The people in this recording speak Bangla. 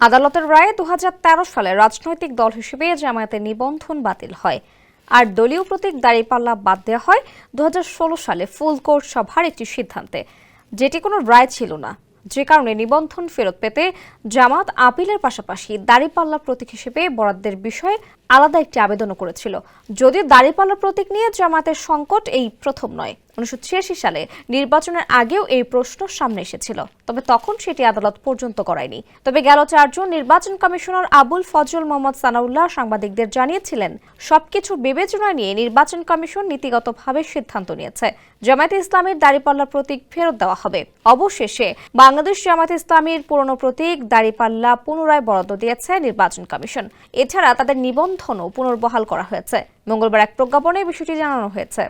আদালতের রায়ে 2013 সালে রাজনৈতিক দল হিসেবে জামায়াতের নিবন্ধন বাতিল হয়, আর দলীয় প্রতীক দাঁড়িপাল্লা বাদ দেওয়া হয় 2016 সালে ফুল কোর্ট সভার একটি সিদ্ধান্তে, যেটি কোনো রায় ছিল না, যে কারণে নিবন্ধন ফেরত পেতে জামাত আপিলের পাশাপাশি দাঁড়িপাল্লা প্রতীক হিসেবে বরাদ্দের বিষয়ে আলাদা একটি আবেদনও করেছিল। যদিও দাঁড়িপাল্লা প্রতীক নিয়ে জামাতের সংকট এই প্রথম নয়। 1986 সালে নির্বাচনের আগেও এই প্রশ্ন সামনে এসেছিল, তবে তখন সেটি আদালত পর্যন্ত করায়নি। তবে গেল 4 জুন নির্বাচন কমিশনার আবুল ফজল মোহাম্মদ সানাউল্লাহ সাংবাদিকদের জানিয়েছিলেন, সবকিছু বিবেচনা নিয়ে নির্বাচন কমিশন নীতিগতভাবে সিদ্ধান্ত নিয়েছে, জামায়াতে ইসলামীর দাঁড়িপাল্লা প্রতীক ফেরত দেওয়া হবে। অবশেষে বাংলাদেশ জামায়াতে ইসলামীর পুরনো প্রতীক দাঁড়িপাল্লা পুনরায় বরাদ্দ দিয়েছে নির্বাচন কমিশন। এছাড়া তাদের নিবন্ধনও পুনর্বহাল করা হয়েছে। মঙ্গলবার এক প্রজ্ঞাপনে বিষয়টি জানানো হয়েছে।